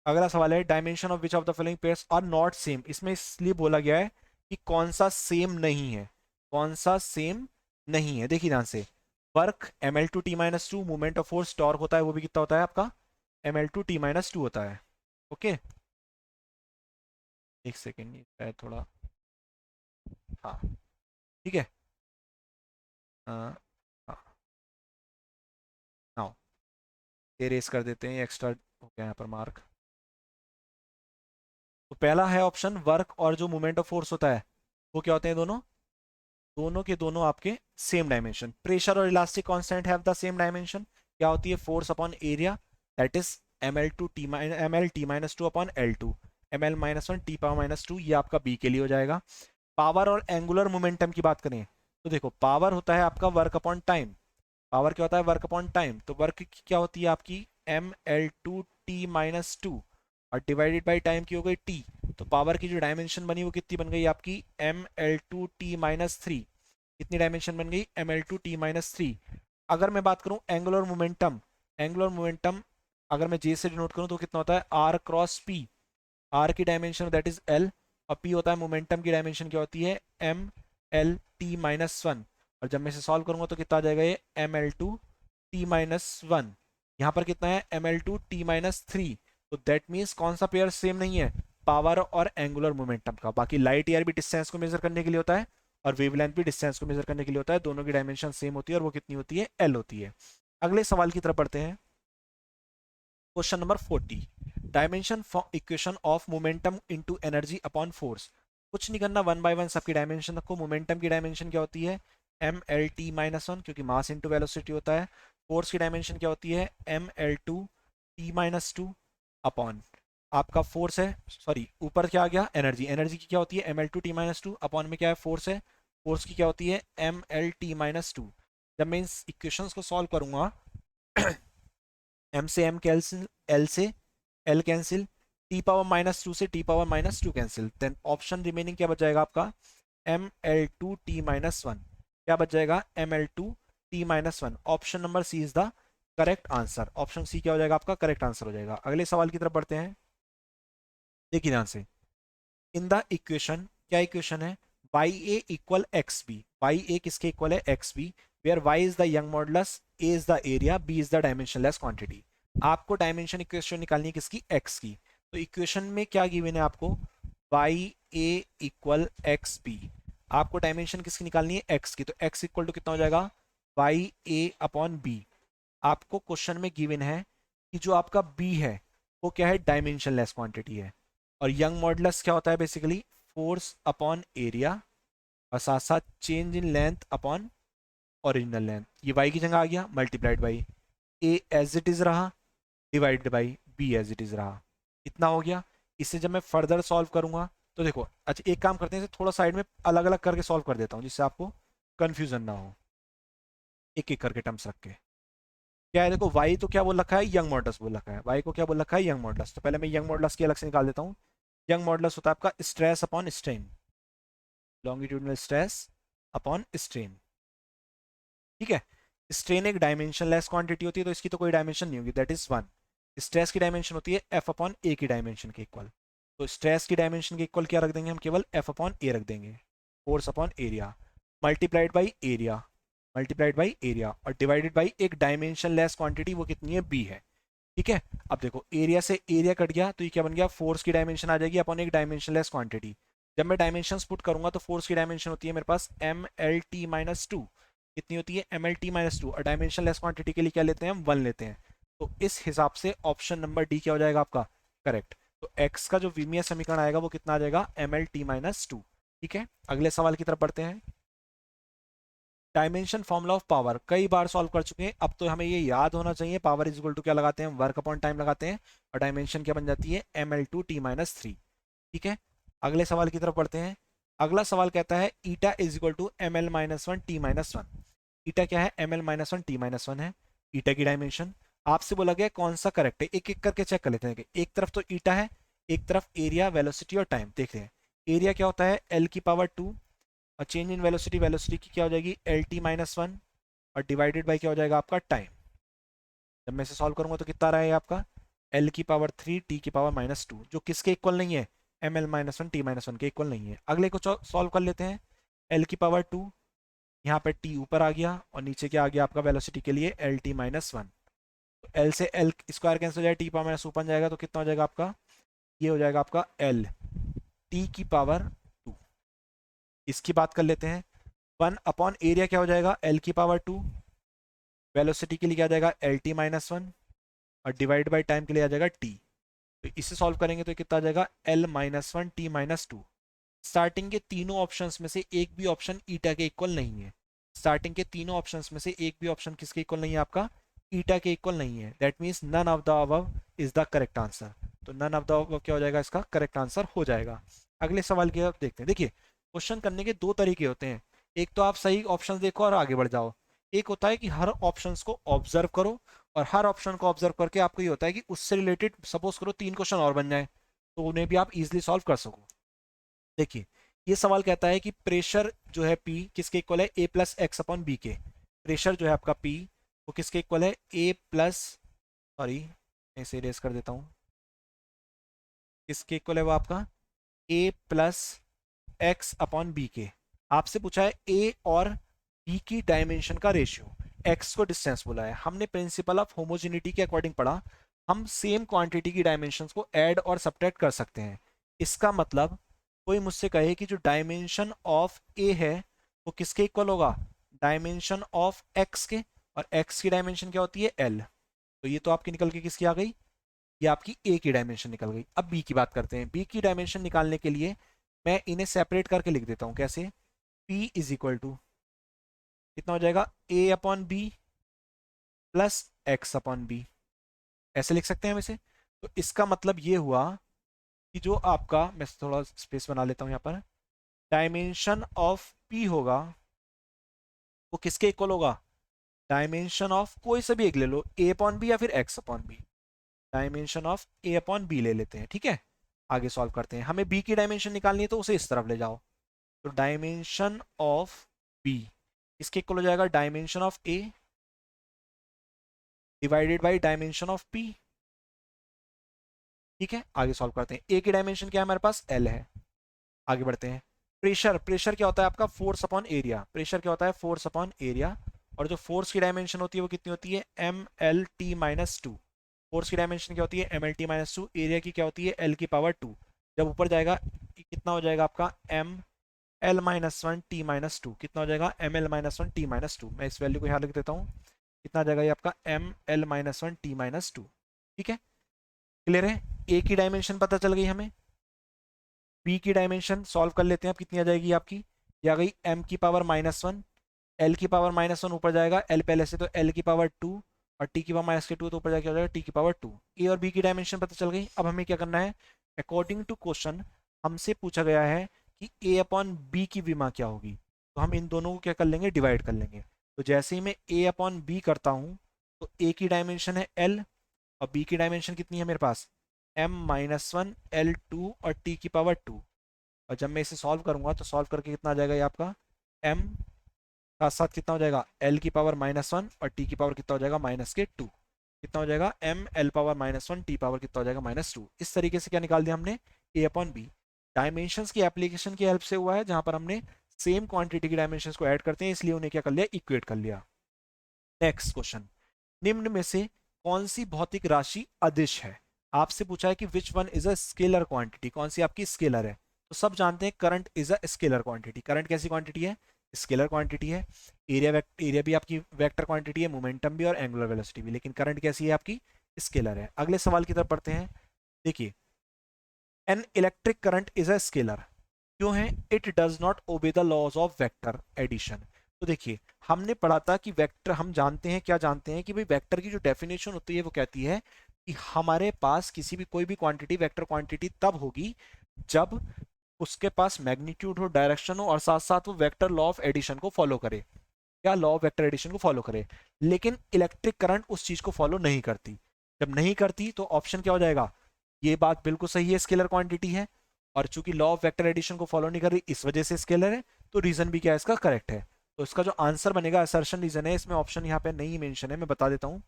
अगला सवाल है, dimension of which of the following pairs are not same. इसमें इसलिए बोला गया है कि कौन सा सेम नहीं है, कौन सा सेम नहीं है। देखिए ध्यान से, work ml2t-2, movement of force torque होता है, वो भी कितना होता है आपका, ml2t-2 होता है। ओके, एक सेकेंड, ये शायद थोड़ा, हाँ ठीक है, हाँ हाँ, नाउ एरेस कर देते हैं, एक्स्ट्रा हो गया यहाँ पर मार्क। तो पहला है ऑप्शन, वर्क और जो मूवमेंट ऑफ फोर्स होता है वो क्या होते हैं, दोनों दोनों के दोनों आपके सेम डायमेंशन। प्रेशर और elastic constant have the same dimension. क्या होती है, force upon area, that is ml2t-2 upon l2, ml-1 t power -2। ये आपका बी के लिए हो जाएगा। पावर और एंगुलर मोमेंटम की बात करें तो देखो, पावर होता है आपका वर्क अपॉन टाइम। पावर क्या होता है, वर्क अपॉन टाइम। तो वर्क की क्या होती है आपकी, ml2t-2 और डिवाइडेड बाई टाइम की हो गई t। तो पावर की जो डायमेंशन बनी वो कितनी बन गई आपकी, ml2t-3। कितनी डायमेंशन बन गई, ml2t-3। अगर मैं बात करूं एंगुलर मोमेंटम, एंगुलर मोमेंटम अगर मैं जे से डिनोट करूं तो कितना होता है, r क्रॉस p। r की डायमेंशन दैट इज l और p होता है मोमेंटम की डायमेंशन क्या होती है, mlt-1। और जब मैं इसे सॉल्व करूंगा तो कितना आ जाएगा, ये ml2t-1। यहाँ पर कितना है, ml2t-3। तो दैट मीन्स कौन सा पेयर सेम नहीं है, पावर और एंगुलर मोमेंटम का। बाकी लाइट ईयर भी डिस्टेंस को मेजर करने के लिए होता है और वेवलेंथ भी डिस्टेंस को मेजर करने के लिए होता है। दोनों की डायमेंशन सेम होती है और वो कितनी होती है, एल होती है। अगले सवाल की तरफ बढ़ते हैं। Question number 40, dimension equation of momentum into energy upon force. कुछ नहीं करना, वन बाय वन सबकी डायमेंशन रखो। मोमेंटम की डायमेंशन क्या होती है, mlt-1, क्योंकि मास इनटू वेलोसिटी होता है। फोर्स की डायमेंशन क्या होती है, ml2t-2 अपॉन आपका फोर्स है, सॉरी ऊपर क्या आ गया, एनर्जी। एनर्जी की क्या होती है, ml2t-2 अपॉन में क्या है, फोर्स है। फोर्स की क्या होती है, mlt-2। जब मैं इस इक्वेशंस को सॉल्व करूंगा m से m कैंसिल, l से l कैंसिल, t पावर -2 से t power -2 cancel. Then option remaining क्या बच जाएगा आपका, ml2t-1। क्या बच जाएगा, ml2t-1। Option number C is the correct answer. Option C क्या हो जाएगा आपका, करेक्ट आंसर हो जाएगा। अगले सवाल की तरफ बढ़ते हैं। देखिए ध्यान से, इन द इक्वेशन, क्या इक्वेशन है, Y A equal X B. Y A किसके इक्वल है, X B, where Y is the Young modulus, A is the area, B is the dimensionless quantity. आपको डायमेंशन इक्वेशन निकालनी है किसकी, एक्स की। तो इक्वेशन में क्या गिवन है आपको, Y A equal X B. आपको डायमेंशन किसकी निकालनी है, एक्स की। तो एक्स इक्वल टू कितना हो जाएगा, वाई ए अपॉन बी। आपको क्वेश्चन में गिवन है कि जो आपका बी है वो क्या है, डायमेंशनलेस क्वांटिटी है। और यंग मॉडुलस क्या होता है, बेसिकली फोर्स अपॉन एरिया और साथ साथ change in length upon original length. ये वाई की जगह आ गया, multiplied by A as it is रहा, divided by B as it is रहा। इतना हो गया। इसे जब मैं फर्दर सॉल्व करूंगा तो देखो, अच्छा एक काम करते हैं, इसे थोड़ा साइड में अलग अलग करके सॉल्व कर देता हूँ जिससे आपको कंफ्यूजन ना हो, एक एक करके टर्म्स रख के। क्या है, देखो वाई तो क्या बोल रखा है, यंग मॉडुलस बोल रखा है। वाई को क्या बोल रखा है, यंग मॉडुलस। तो पहले मैं यंग मॉडुलस की अलग से निकाल देता हूँ। यंग मॉडुलस होता है आपका stress upon strain, longitudinal stress upon strain. ठीक है, स्ट्रेन एक डायमेंशनलेस क्वांटिटी होती है तो इसकी तो कोई डायमेंशन नहीं होगी, दैट इज 1। स्ट्रेस की डायमेंशन होती है एफ अपॉन ए की डायमेंशन के इक्वल। तो स्ट्रेस की डायमेंशन के इक्वल क्या रख देंगे हम, केवल एफ अपॉन ए रख देंगे, force upon area, multiplied by area, multiplied by area और डिवाइडेड बाई एक डायमेंशनलेस क्वांटिटी, वो कितनी है, बी है। ठीक है। अब देखो एरिया से एरिया कट गया तो ये क्या बन गया, फोर्स की डायमेंशन आ जाएगी अपॉन एक डायमेंशनलेस क्वांटिटी। जब मैं डायमेंशंस पुट करूंगा तो फोर्स की डायमेंशन होती है मेरे पास M L T minus two. कितनी होती है, M L T minus two, और डायमेंशनलेस क्वांटिटी के लिए क्या लेते हैं हम, वन लेते हैं। तो इस हिसाब से ऑप्शन नंबर डी क्या हो जाएगा आपका, करेक्ट। तो एक्स का जो विमीय समीकरण आएगा वो कितना आ जाएगा, M L T minus two. ठीक है, अगले सवाल की तरफ बढ़ते हैं। डायमेंशन फॉर्मूला ऑफ पावर कई बार सॉल्व कर चुके हैं, अब तो हमें ये याद होना चाहिए। पावर इज इक्वल टू क्या लगाते हैं, वर्क अपॉन टाइम लगाते हैं, और डायमेंशन क्या बन जाती है, M L two T minus three. ठीक है, अगले सवाल की तरफ बढ़ते हैं। अगला सवाल कहता है eta is equal to M L minus one T minus one. Eta क्या है, M L minus one T minus one है ईटा की डायमेंशन। आपसे बोला गया कौन सा करेक्ट है, एक एक करके चेक कर लेते हैं। एक तरफ तो ईटा है, एक तरफ एरिया, वेलोसिटी और टाइम। देखते हैं एरिया क्या होता है, एल की पावर टू, और चेंज इन वेलोसिटी, वेलोसिटी की क्या हो जाएगी, एल टी माइनस वन, और डिवाइडेड बाई क्या हो जाएगा आपका टाइम। जब मैं इसे सॉल्व करूंगा तो कितना रहा है आपका, एल की पावर थ्री टी की पावर माइनस टू, जो किसके इक्वल नहीं है, M L minus one T minus one के इक्वल नहीं है। अगले को सॉल्व कर लेते हैं। एल की पावर टू, यहाँ पे टी ऊपर आ गया और नीचे क्या आ गया आपका, वेलोसिटी के लिए एल टी माइनस वन। तो एल से एल स्क्वायर कैंसिल हो जाएगा, टी पावर माइनस वन जाएगा, तो कितना हो जाएगा आपका, ये हो जाएगा आपका एल टी की पावर टू। इसकी बात कर लेते हैं। वन अपॉन एरिया क्या हो जाएगा, एल की पावर टू, वेलोसिटी के लिए क्या आ जाएगा, एल टी माइनस वन, और डिवाइड बाई टाइम के लिए आ जाएगा टी। तो इसे सॉल्व करेंगे तो कितना आ जाएगा, L minus one T minus to. Starting के तीनों ऑप्शंस में से एक भी ऑप्शन ईटा के इक्वल नहीं है। स्टार्टिंग के तीनों ऑप्शंस में से एक भी ऑप्शन किसके इक्वल नहीं है आपका, ईटा के इक्वल नहीं है। That means none of the above is the correct answer. तो नन ऑफ द अबव क्या हो जाएगा, इसका करेक्ट आंसर हो जाएगा। अगले सवाल की तरफ देखते हैं। देखिए क्वेश्चन करने के दो तरीके होते हैं, एक तो आप सही ऑप्शन देखो और आगे बढ़ जाओ। एक होता है कि हर ऑप्शन को ऑब्जर्व करो, और हर ऑप्शन को ऑब्जर्व करके आपको ये होता है कि उससे रिलेटेड सपोज करो तीन क्वेश्चन और बन जाए, तो उन्हें भी आप इजिली सॉल्व कर सको। देखिए ये सवाल कहता है कि प्रेशर जो है P किसके इक्वल है, A plus X upon B के। प्रेशर जो है आपका P वो किसके इक्वल है, A प्लस, सॉरी मैं इसे इरेज कर देता हूँ, किसके इक्वल है वो आपका, A plus X upon B के। आपसे पूछा है A और B की डायमेंशन का रेशियो, एक्स को डिस्टेंस बोला है। हमने प्रिंसिपल ऑफ होमोजेनिटी के अकॉर्डिंग पढ़ा, हम सेम क्वांटिटी की डायमेंशंस को ऐड और सब्ट्रैक्ट कर सकते हैं। इसका मतलब कोई मुझसे कहे कि जो डायमेंशन ऑफ ए है वो किसके इक्वल होगा, डायमेंशन ऑफ एक्स के, और एक्स की डायमेंशन क्या होती है, एल। तो ये तो आपकी निकल के किसकी आ गई, ये आपकी ए की डायमेंशन निकल गई। अब बी की बात करते हैं। बी की डायमेंशन निकालने के लिए मैं इन्हें सेपरेट करके लिख देता हूँ। कैसे, P इज इक्वल टू कितना हो जाएगा, A upon B plus X upon B, ऐसे लिख सकते हैं हम इसे। तो इसका मतलब ये हुआ कि जो आपका, मैं थोड़ा स्पेस बना लेता हूँ यहाँ पर, डायमेंशन ऑफ P होगा वो किसके इक्वल होगा, डायमेंशन ऑफ कोई सा भी एक ले लो, ए अपॉन बी या फिर X upon B. Dimension of A upon B ले लेते हैं। ठीक है, आगे सॉल्व करते हैं। हमें बी की डायमेंशन निकालनी है तो उसे इस तरफ ले जाओ। तो डायमेंशन ऑफ बी इसके इक्वल हो जाएगा dimension of A divided by dimension of P. ठीक है, आगे सॉल्व करते हैं। ए की डायमेंशन क्या है हमारे पास, एल है। आगे बढ़ते हैं। प्रेशर, प्रेशर क्या होता है आपका, फोर्स अपॉन एरिया। प्रेशर क्या होता है, फोर्स अपॉन एरिया। और जो फोर्स की डायमेंशन होती है वो कितनी होती है, M L T minus two. Force की डायमेंशन क्या होती है, M L T minus two. Area की क्या होती है, एल की पावर टू। जब ऊपर जाएगा कितना हो जाएगा आपका, M L minus one T minus two. कितना हो जाएगा, M L minus one T minus two. मैं इस वैल्यू को यहाँ लिख देता हूँ, कितना आ जाएगा ये आपका, M L minus one T minus two. ठीक है, क्लियर है। ए की डायमेंशन पता चल गई हमें। बी की डायमेंशन सॉल्व कर लेते हैं। अब कितनी आ जाएगी आपकी, ये आ गई एम की पावर माइनस वन, एल की पावर माइनस वन ऊपर जाएगा, एल पहले से तो एल की पावर टू, और टी की पावर माइनस के टू, तो ऊपर जाके हो जाएगा टी की पावर टू। ए और बी की डायमेंशन पता चल गई। अब हमें क्या करना है, अकॉर्डिंग टू क्वेश्चन हमसे पूछा गया है कि ए अपॉन बी की विमा क्या होगी, तो हम इन दोनों को क्या कर लेंगे, डिवाइड कर लेंगे। तो जैसे ही मैं ए अपॉन बी करता हूँ तो ए की डायमेंशन है एल, और बी की डायमेंशन कितनी है मेरे पास, M minus one L two और टी की पावर टू। और जब मैं इसे सॉल्व करूंगा तो सॉल्व करके कितना आ जाएगा ये आपका, एम साथ साथ कितना हो जाएगा, एल की पावर माइनस वन, और टी की पावर कितना हो जाएगा, माइनस के टू। कितना हो जाएगा, M L power minus one, T power कितना हो जाएगा, माइनस टू। इस तरीके से क्या निकाल दिया हमने, ए अपॉन बी। डायमेंशंस की एप्लीकेशन की हेल्प से हुआ है, जहां पर हमने सेम क्वांटिटी की डायमेंशंस को ऐड करते हैं, इसलिए उन्हें क्या कर लिया, इक्वेट कर लिया। नेक्स्ट क्वेश्चन, निम्न में से कौन सी भौतिक राशि अदिश है। आपसे पूछा है कि which one is a scalar quantity, कौन सी आपकी स्केलर है। तो सब जानते हैं current is a scalar quantity. Current कैसी क्वांटिटी है, स्केलर क्वांटिटी है। एरिया भी आपकी वेक्टर क्वांटिटी है, मोमेंटम भी और एंगुलर वेलोसिटी भी, लेकिन करंट कैसी है आपकी, स्केलर है। अगले सवाल की तरफ पढ़ते हैं। देखिए, an electric current is a scalar, क्यों है, it does not obey the laws of vector addition. तो देखिए, हमने पढ़ा था कि वेक्टर, हम जानते हैं, क्या जानते हैं कि भाई वेक्टर की जो डेफिनेशन होती है वो कहती है कि हमारे पास किसी भी कोई भी क्वांटिटी वेक्टर क्वांटिटी तब होगी जब उसके पास मैग्नीट्यूड हो, डायरेक्शन हो और साथ साथ वो वेक्टर लॉ ऑफ एडिशन को फॉलो करे। क्या, लॉ ऑफ वेक्टर एडिशन को फॉलो करे। लेकिन इलेक्ट्रिक करंट उस चीज को फॉलो नहीं करती। जब नहीं करती तो ऑप्शन क्या हो जाएगा, ये बात बिल्कुल सही है, स्केलर क्वांटिटी है, और चूंकि लॉ ऑफ वेक्टर एडिशन को फॉलो नहीं कर रही इस वजह से स्केलर है, तो रीजन भी क्या है इसका, करेक्ट है। तो इसका जो आंसर बनेगा असर्शन रीजन है, इसमें ऑप्शन यहाँ पे नहीं मेंशन है, मैं बता देता हूँ।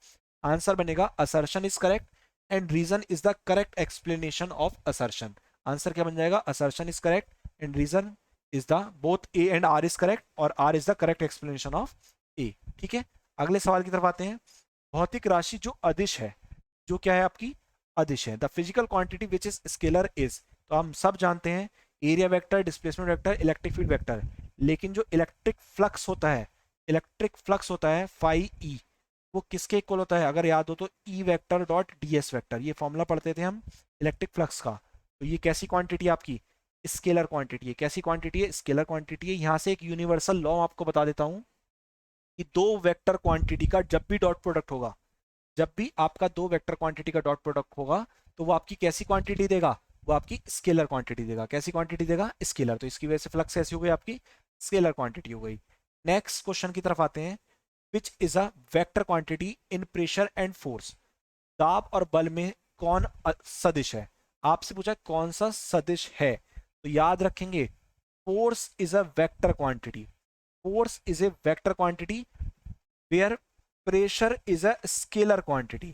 आंसर बनेगा assertion is correct and reason is the correct explanation of assertion. Answer क्या बन जाएगा, assertion is correct and reason is the, both A and R is correct और R is the correct explanation of A. ठीक है, अगले सवाल की तरफ आते हैं। भौतिक राशि जो अदिश है, जो क्या है आपकी, अदिश है। The physical quantity which is scalar is, तो हम सब जानते हैं area vector, displacement vector, electric field vector. लेकिन जो इलेक्ट्रिक फ्लक्स होता है, इलेक्ट्रिक फ्लक्स होता है फाई ई, वो किसके इक्वल होता है, अगर याद हो तो E vector dot D S vector, ये फॉर्मूला पढ़ते थे हम इलेक्ट्रिक फ्लक्स का। तो ये कैसी क्वांटिटी है आपकी, स्केलर क्वांटिटी है। कैसी क्वांटिटी है, स्केलर क्वांटिटी है। यहां से एक यूनिवर्सल लॉ आपको बता देता हूं कि दो वेक्टर क्वांटिटी का जब भी डॉट प्रोडक्ट होगा, जब भी आपका दो वेक्टर क्वांटिटी का डॉट प्रोडक्ट होगा, तो वो आपकी कैसी क्वांटिटी देगा, वो आपकी स्केलर क्वांटिटी देगा। कैसी क्वांटिटी देगा, स्केलर। तो इसकी वजह से फ्लक्स ऐसी हो गई आपकी, स्केलर क्वांटिटी हो गई। नेक्स्ट क्वेश्चन की तरफ आते हैं। Which is a vector quantity in pressure and force, दाब और बल में कौन सदिश है। आपसे पूछा कौन सा सदिश है, तो याद रखेंगे force is a vector quantity. Force is a vector quantity where pressure is a scalar quantity.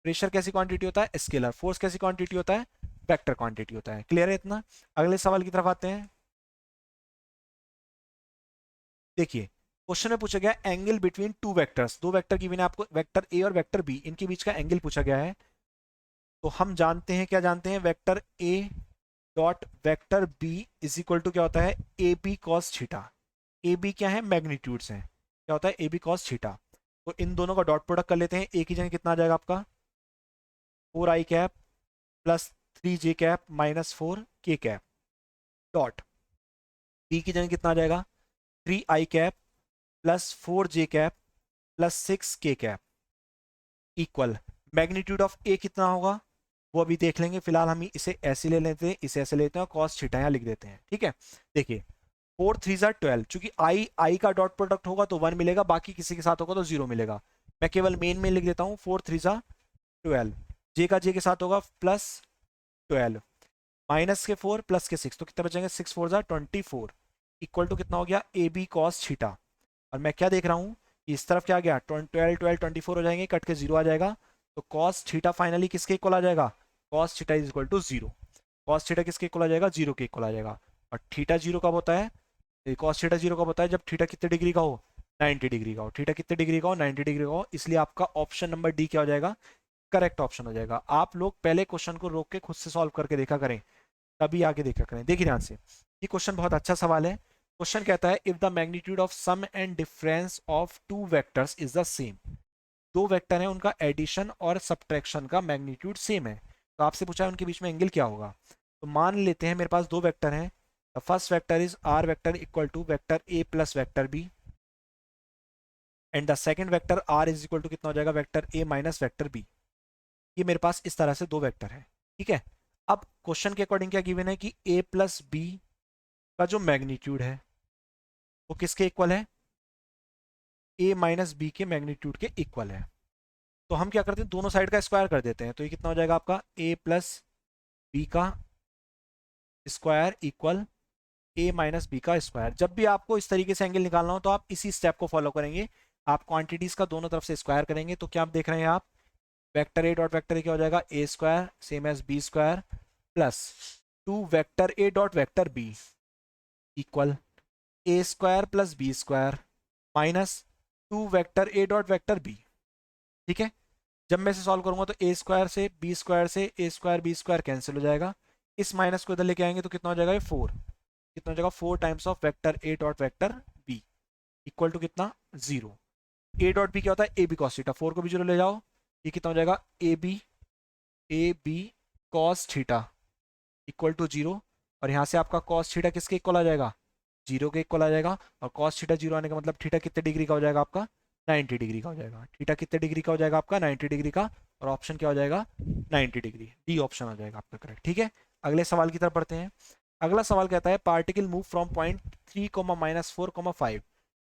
Pressure कैसी क्वांटिटी होता है, स्केलर। फोर्स कैसी क्वांटिटी होता है, वेक्टर क्वांटिटी होता है। क्लियर है इतना। अगले सवाल की तरफ आते हैं। देखिए, क्वेश्चन में पूछा गया एंगल बिटवीन टू वेक्टर्स, दो वेक्टर की मैंने आपको, वेक्टर ए और वेक्टर बी, इनके बीच का एंगल पूछा गया है। तो हम जानते हैं, क्या जानते हैं, vector A dot vector B is equal to क्या होता है, A B cos theta. A B क्या है, मैग्नीट्यूड्स हैं, क्या होता है, ए बी कॉस थीटा। तो इन दोनों का डॉट प्रोडक्ट कर लेते हैं। ए की जगह कितना आ जाएगा आपका, 4i cap plus 3j cap minus 4k cap, dot B की जगह कितना आ जाएगा, 3i cap plus 4j cap plus 6k cap equal magnitude of A कितना होगा, वो अभी देख लेंगे। फिलहाल हम इसे ऐसे ले लेते हैं, इसे ऐसे लेते हैं और कॉस थीटा यहाँ लिख देते हैं। ठीक है, देखिए 4 3 12, चूंकि आई का डॉट प्रोडक्ट होगा तो 1 मिलेगा, बाकी किसी के साथ होगा तो 0 मिलेगा। मैं केवल मेन में लिख देता हूँ, 4 3 12, जे का जे के साथ होगा प्लस 12, माइनस के 4 प्लस के 6, तो कितना बचेंगे, 6 4 24 इक्वल टू कितना हो गया, ए बी कॉस थीटा। और मैं क्या देख रहा हूँ, इस तरफ क्या आ गया, 12 12 24 हो जाएंगे, कट के 0 आ जाएगा। तो कॉस थीटा फाइनली किसके इक्वल आ जाएगा, cos theta is equal to 0। Cos theta किसके इक्वल आ जाएगा, 0 के इक्वल आ जाएगा। और थीटा 0 कब होता है, कॉस थीटा 0 कब होता है, जब थीटा कितने डिग्री का हो, 90 डिग्री का हो। थीटा कितने डिग्री का हो, 90 डिग्री का हो। इसलिए आपका ऑप्शन नंबर डी क्या हो जाएगा, करेक्ट ऑप्शन हो जाएगा। आप लोग पहले क्वेश्चन को रोक के खुद से सॉल्व करके देखा करें, तभी आगे देखा करें। देखिए ध्यान से, ये क्वेश्चन बहुत अच्छा सवाल है। क्वेश्चन कहता है if the magnitude of sum and difference of two vectors is the same, दो वेक्टर हैं उनका एडिशन और सब्ट्रैक्शन का मैग्नीट्यूड सेम है, तो आपसे पूछा है उनके बीच में एंगल क्या होगा। तो मान लेते हैं मेरे पास दो वेक्टर हैं। The first vector is R vector equal to vector A plus vector B, and the second vector R is equal to कितना हो जाएगा, vector A minus vector B. ये मेरे पास इस तरह से दो वेक्टर है। ठीक है, अब क्वेश्चन के अकॉर्डिंग क्या गिवन है कि a प्लस बी का जो मैग्नीट्यूड है वो किसके इक्वल है, a माइनस बी के मैग्नीट्यूड के इक्वल है। तो हम क्या करते हैं, दोनों साइड का स्क्वायर कर देते हैं। तो ये कितना हो जाएगा आपका, a प्लस बी का square equal a minus B का स्क्वायर। जब भी आपको इस तरीके से एंगल निकालना हो तो आप इसी स्टेप को फॉलो करेंगे। आप क्वांटिटीज का दोनों तरफ से स्क्वायर करेंगे, तो क्या आप देख रहे हैं, आप vector A dot vector A क्या हो जाएगा, A square same as B square plus 2 vector A dot vector B equal A square plus B square minus 2 vector A dot vector B. ठीक है, जब मैं इसे सॉल्व करूंगा तो ए स्क्वायर से बी स्क्वायर से A square B square cancel हो जाएगा, इस माइनस को इधर लेके आएंगे तो कितना हो जाएगा, ये 4, कितना हो जाएगा 4 times of vector A dot vector B equal to कितना, 0। ए डॉट बी क्या होता है, ए बी कॉस थीटा, 4 को भी 0 ले जाओ, ये कितना हो जाएगा, A B cos theta equal to 0। और यहाँ से आपका कॉस थीटा किसके इक्वल आ जाएगा, 0 के इक्वल आ जाएगा। और कॉस थीटा 0 आने का मतलब थीटा कितने डिग्री का हो जाएगा आपका, 90 डिग्री का हो जाएगा। थीटा कितने डिग्री का हो जाएगा आपका, 90 डिग्री का। और ऑप्शन क्या हो जाएगा, 90 डिग्री, डी ऑप्शन हो जाएगा आपका करेक्ट। ठीक है, अगले सवाल की तरफ बढ़ते हैं। अगला सवाल कहता है particle move from point 3, -4, 5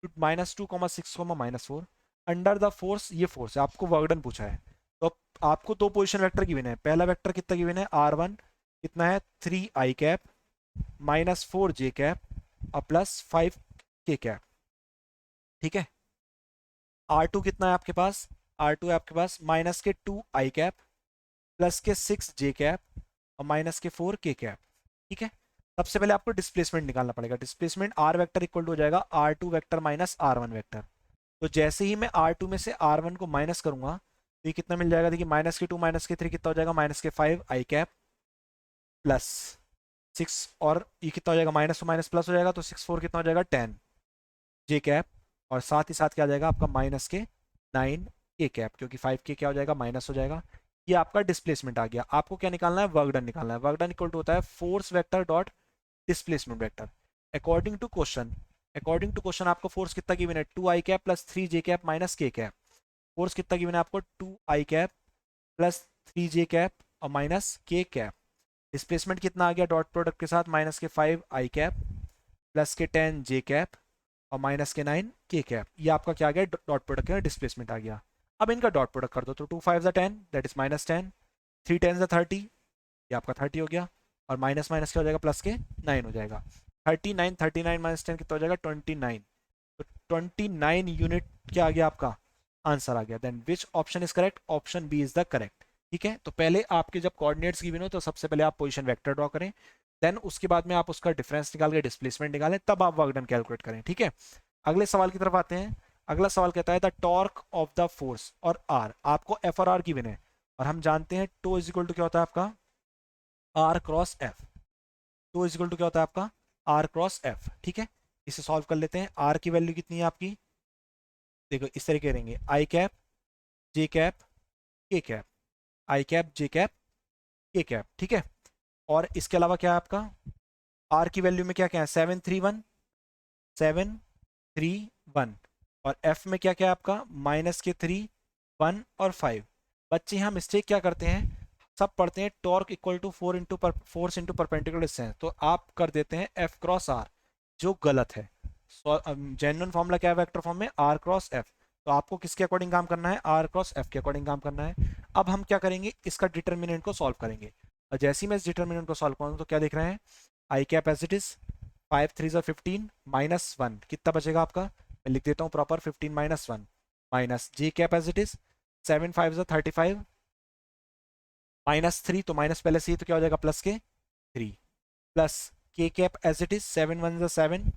to -2, 6, -4 under the force, ये फोर्स है, आपको वर्क डन पूछा है। तो आपको दो पोजीशन वेक्टर गिवन है, पहला वेक्टर कितना गिवन है, r1 कितना है 3i कैप -4j कैप और +5k कैप। ठीक है, R2 कितना है आपके पास, R2 है आपके पास -2i कैप +6j कैप और -4k कैप। ठीक है, सबसे पहले आपको डिस्प्लेसमेंट निकालना पड़ेगा। Displacement r vector equal to हो जाएगा r2 वेक्टर -r1 वेक्टर। तो जैसे ही मैं r2 में से r1 को माइनस करूंगा तो ये कितना मिल जाएगा, देखिए -2 -3 कितना हो जाएगा, -5i कैप +6 और ये कितना हो जाएगा, माइनस टू माइनस प्लस हो जाएगा तो 6 4 कितना हो जाएगा, 10 जे कैप। और साथ ही साथ क्या आ जाएगा आपका -9 के कैप, क्योंकि 5k क्या हो जाएगा, माइनस हो जाएगा। ये आपका डिस्प्लेसमेंट आ गया। आपको क्या निकालना है, वर्क डन निकालना है। वर्क डन इक्वल टू होता है force vector dot displacement vector according to question आपको फोर्स कितना गिवन है, 2i cap +3j cap -k cap. Force कितना गिवन है आपको, 2i कैप +3j कैप और -k कैप। डिस्प्लेसमेंट कितना आ गया डॉट प्रोडक्ट के साथ, -5i कैप +10j कैप और -9k कैप। ये आपका क्या आ गया, डॉट प्रोडक्ट का डिस्प्लेसमेंट आ गया। अब इनका डॉट प्रोडक्ट कर दो तो 2 5 10 दैट इज -10, 3 10 30, ये आपका 30 हो गया। और माइनस माइनस क्या हो जाएगा, प्लस के 9 हो जाएगा। 39 -10 कितना हो जाएगा, 29। तो 29 यूनिट क्या आ गया आपका, आंसर आ गया। Then which option is correct, option B is the correct. ठीक है, तो पहले आपके जब कोऑर्डिनेट्स गिवन हो तो सबसे पहले आप पोजीशन वेक्टर ड्रॉ करें, देन उसके बाद में आप उसका डिफरेंस निकाल के डिस्प्लेसमेंट निकालें, तब आप वर्क डन कैलकुलेट करें। ठीक है, अगले सवाल की तरफ आते हैं। अगला सवाल कहता है the torque of the force और आर, आपको एफ और आर गिवन है और हम जानते हैं टो इज इक्वल टू क्या होता है आपका, R cross F. Tau is equal to क्या होता है आपका, आर क्रॉस एफ। ठीक है, इसे सॉल्व कर लेते हैं। आर की वैल्यू कितनी है आपकी, देखो इस तरीके करेंगे, आई कैप जे कैप के कैप, आई कैप जे कैप के कैप। ठीक है, और इसके अलावा क्या है आपका, आर की वैल्यू में क्या क्या है, 7 3 1 और एफ में क्या क्या है आपका, -3 1 और 5। बच्चे यहाँ मिस्टेक क्या करते हैं, सब पढ़ते हैं torque equal to force into perpendicular distance, तो आप कर देते हैं एफ क्रॉस आर, जो गलत है। जेन्युइन फॉर्मूला क्या है वेक्टर फॉर्म में, आर क्रॉस एफ। तो आपको किसके अकॉर्डिंग काम करना है, आर क्रॉस एफ के अकॉर्डिंग काम करना है। अब हम क्या करेंगे, इसका डिटर्मिनेंट को सॉल्व करेंगे। और जैसे ही मैं इस डिटर्मिनेंट को सॉल्व करूँगा तो क्या देख रहे हैं, आई कैप एज इट इज 5 3 15 -1 कितना बचेगा आपका, मैं लिख देता हूँ proper, 15 -1 minus J cap as it is 7 5 35 -3, तो माइनस पहले से ही तो क्या हो जाएगा, प्लस के 3 प्लस के कैप एज इट इज 7 1 7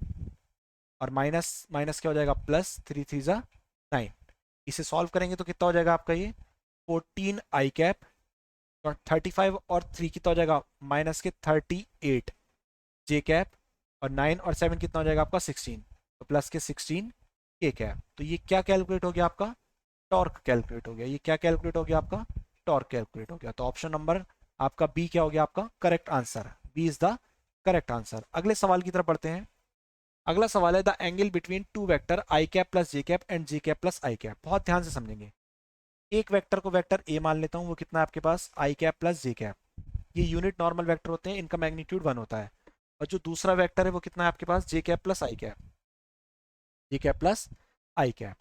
और माइनस माइनस क्या हो जाएगा, +3 3 9। इसे सॉल्व करेंगे तो कितना हो जाएगा आपका ये 14 आई कैप और 35 और 3 कितना हो जाएगा, -38 जे कैप और 9 और 7 कितना हो जाएगा आपका 16, तो प्लस के 16 के कैप। तो ये क्या कैलकुलेट हो गया आपका, टॉर्क कैलकुलेट हो गया। ये क्या कैलकुलेट हो गया आपका, टॉर्क कैलकुलेट हो गया। तो ऑप्शन नंबर आपका बी क्या हो गया आपका correct answer, B is the correct answer. अगले सवाल की तरफ बढ़ते हैं। अगला सवाल है the angle between two vector I cap plus J cap and J cap plus I cap. बहुत ध्यान से समझेंगे, एक वेक्टर को वेक्टर ए मान लेता हूँ, वो कितना है आपके पास, आई कैप प्लस जे कैप। ये यूनिट नॉर्मल वेक्टर होते हैं, इनका मैग्नीट्यूड 1 होता है। और जो दूसरा वेक्टर है वो कितना है आपके पास, जे cap plus I cap, J cap plus I cap.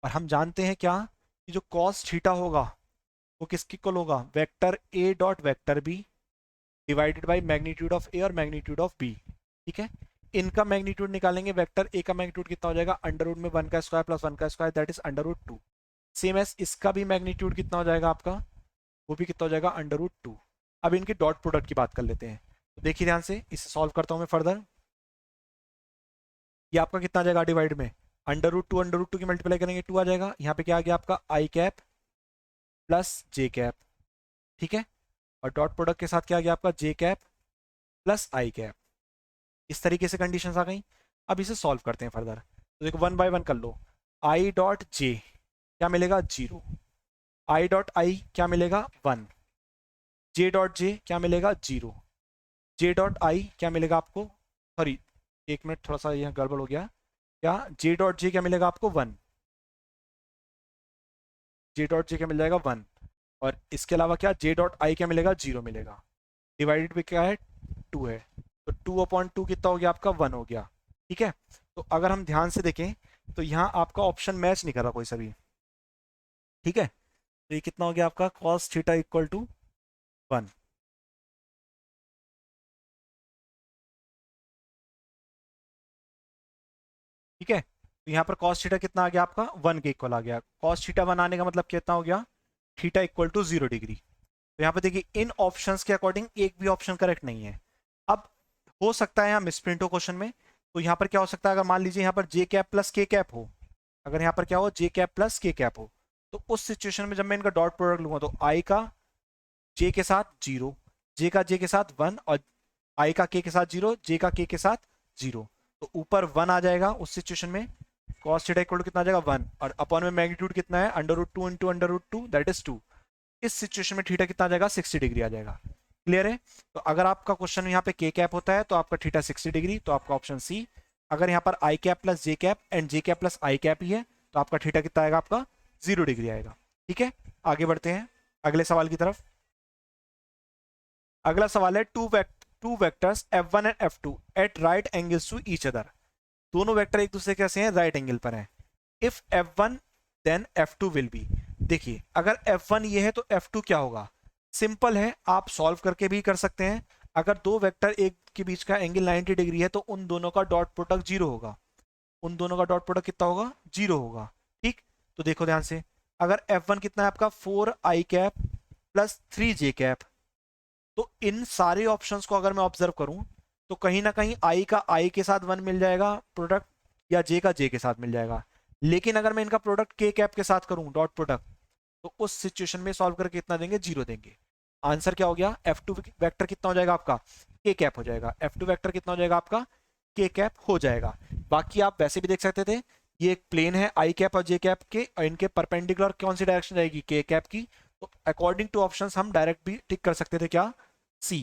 और हम जानते हैं क्या, कि जो कॉस थीटा होगा वो किसके इक्वल होगा, vector A dot vector B divided by magnitude of A और मैग्नीट्यूड ऑफ बी। ठीक है, इनका मैग्नीट्यूड निकालेंगे, वेक्टर ए का मैग्नीट्यूड कितना हो जाएगा, √में 1 का स्क्वायर प्लस 1 का square that is √2। Same S इसका भी मैग्नीट्यूड कितना हो जाएगा आपका, वो भी कितना हो जाएगा, √2। अब इनके डॉट प्रोडक्ट की बात कर लेते हैं, तो देखिए ध्यान से, इसे सॉल्व करता हूँ मैं फर्दर। ये आपका कितना आ जाएगा डिवाइड में, √2 √2 की मल्टीप्लाई करेंगे 2 आ जाएगा। यहाँ पे क्या आ गया आपका आई कैप प्लस जे कैप, ठीक है। और डॉट प्रोडक्ट के साथ क्या आ गया आपका जे कैप प्लस आई कैप। इस तरीके से कंडीशंस आ गई। अब इसे सॉल्व करते हैं फर्दर। तो देखो वन बाय वन कर लो। आई डॉट जे क्या मिलेगा 0, आई डॉट आई क्या मिलेगा 1, जे डॉट जे क्या मिलेगा 0, जे डॉट आई क्या मिलेगा आपको, सॉरी एक मिनट थोड़ा सा यहाँ गड़बड़ हो गया, क्या जे डॉट जे क्या मिलेगा आपको 1, जे डॉट जे क्या मिल जाएगा 1। और इसके अलावा क्या जे डॉट आई क्या मिलेगा 0 मिलेगा। डिवाइडेड पे क्या है 2 है, तो 2/2 कितना हो गया आपका 1 हो गया, ठीक है। तो अगर हम ध्यान से देखें तो यहाँ आपका ऑप्शन मैच नहीं कर रहा कोई सा भी, ठीक है। तो ये कितना हो गया आपका cos थीटा इक्वल टू 1। ठीक है, तो यहाँ पर cos थीटा कितना आ गया आपका 1 के इक्वल आ गया। cos थीटा 1 आने का मतलब कितना हो गया, थीटा इक्वल टू 0 डिग्री। तो यहाँ पे देखिए इन ऑप्शंस के अकॉर्डिंग एक भी ऑप्शन करेक्ट नहीं है। अब हो सकता है यहाँ मिसप्रिंट हो क्वेश्चन में, तो यहाँ पर क्या हो सकता है, अगर मान लीजिए यहाँ पर जे कैप प्लस के कैप हो, अगर यहाँ पर क्या हो जे कैप प्लस के कैप हो, तो उस सिचुएशन में जब मैं इनका डॉट प्रोडक्ट लूंगा तो आई का जे के साथ 0, जे का जे के साथ 1 और आई का के के साथ 0, जे का के साथ 0, तो ऊपर 1 आ जाएगा उस सिचुएशन में। cos थीटा इक्वल टू कितना आ जाएगा 1, और अपॉन में मैग्नीट्यूड कितना है √2 इंटू √2 दैट इज 2। इस सिचुएशन में थीटा कितना आ जाएगा 60 डिग्री आ जाएगा। क्लियर है। तो अगर आपका क्वेश्चन यहाँ पे के कैप होता है तो आपका थीटा 60 डिग्री, तो आपका ऑप्शन सी। अगर यहाँ पर I cap plus J cap and J cap plus I cap ही है तो आपका थीटा कितना आएगा आपका 0 डिग्री आएगा। ठीक है, आगे बढ़ते हैं अगले सवाल की तरफ। अगला सवाल है two vectors f1 and f2 at right angles to each other. दोनों वेक्टर एक दूसरे कैसे हैं, राइट एंगल पर हैं। If f1 then f2 will be. देखिए अगर f1 ये है तो f2 क्या होगा, सिंपल है, आप सॉल्व करके भी कर सकते हैं। अगर दो वेक्टर एक के बीच का एंगल 90 डिग्री है तो उन दोनों का डॉट प्रोडक्ट 0 होगा, उन दोनों का डॉट प्रोडक्ट कितना होगा 0 होगा। ठीक, तो देखो ध्यान से, अगर f1 कितना है आपका 4 I cap plus 3 J cap, तो इन सारे ऑप्शंस को अगर मैं ऑब्जर्व करूं तो कहीं ना कहीं आई का आई के साथ 1 मिल जाएगा प्रोडक्ट, या जे का जे के साथ मिल जाएगा। लेकिन अगर मैं इनका प्रोडक्ट के कैप के साथ करूं डॉट प्रोडक्ट, तो उस सिचुएशन में सॉल्व करके कितना देंगे 0 देंगे। आंसर क्या हो गया, F2 वेक्टर कितना हो जाएगा आपका के कैप हो जाएगा। F2 वेक्टर कितना हो जाएगा आपका के कैप हो जाएगा। बाकी आप वैसे भी देख सकते थे, ये एक प्लेन है आई कैप और जे कैप के, और इनके परपेंडिकुलर कौन सी डायरेक्शन जाएगी के कैप की। तो अकॉर्डिंग टू ऑप्शंस हम डायरेक्ट भी टिक कर सकते थे, क्या सी,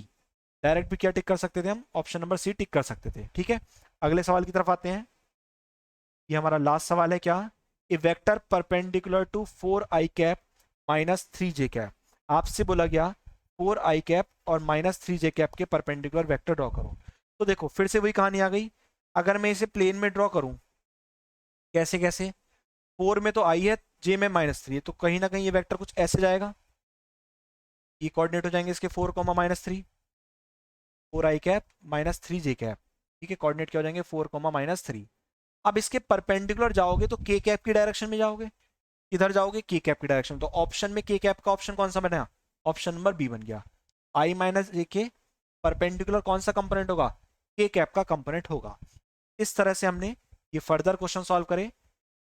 डायरेक्ट भी क्या टिक कर सकते थे हम, ऑप्शन नंबर सी टिक कर सकते थे। ठीक है, अगले सवाल की तरफ आते हैं। ये हमारा लास्ट सवाल है, क्या A vector perpendicular to 4 I cap minus 3 J cap. आपसे बोला गया 4 आई कैप और माइनस 3 जे कैप के परपेंडिकुलर वेक्टर ड्रॉ करो। तो देखो फिर से वही कहानी आ गई, अगर मैं इसे प्लेन में ड्रॉ करूं, कैसे कैसे, 4 में तो आई है, जे में -3 है, तो कहीं ना कहीं ये वेक्टर कुछ ऐसे जाएगा, ये कोऑर्डिनेट हो जाएंगे इसके 4 -3, 4 I cap minus 3 J cap. ठीक है, कोऑर्डिनेट क्या हो जाएंगे 4 -3। अब इसके परपेंडिकुलर जाओगे तो के कैप की डायरेक्शन में जाओगे, इधर जाओगे के कैप की डायरेक्शन, तो ऑप्शन में के कैप का ऑप्शन कौन सा बना, ऑप्शन नंबर बी बन गया। आई माइनस जे के परपेंडिकुलर कौन सा कंपोनेंट होगा, के कैप का कंपोनेंट होगा। इस तरह से हमने ये फर्दर क्वेश्चन सॉल्व करे,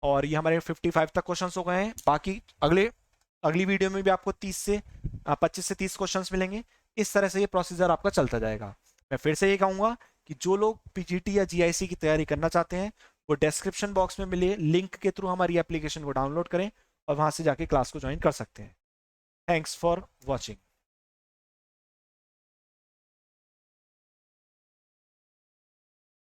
और ये हमारे 55 तक क्वेश्चन हो गए हैं। बाकी अगली वीडियो में भी आपको 25 से 30 क्वेश्चंस मिलेंगे। इस तरह से ये प्रोसीजर आपका चलता जाएगा। मैं फिर से ये कहूंगा कि जो लोग पीजीटी या जीआईसी की तैयारी करना चाहते हैं वो डिस्क्रिप्शन बॉक्स में मिले लिंक के थ्रू हमारी एप्लीकेशन को डाउनलोड करें और वहां से जाके क्लास को ज्वाइन कर सकते हैं। Thanks for watching.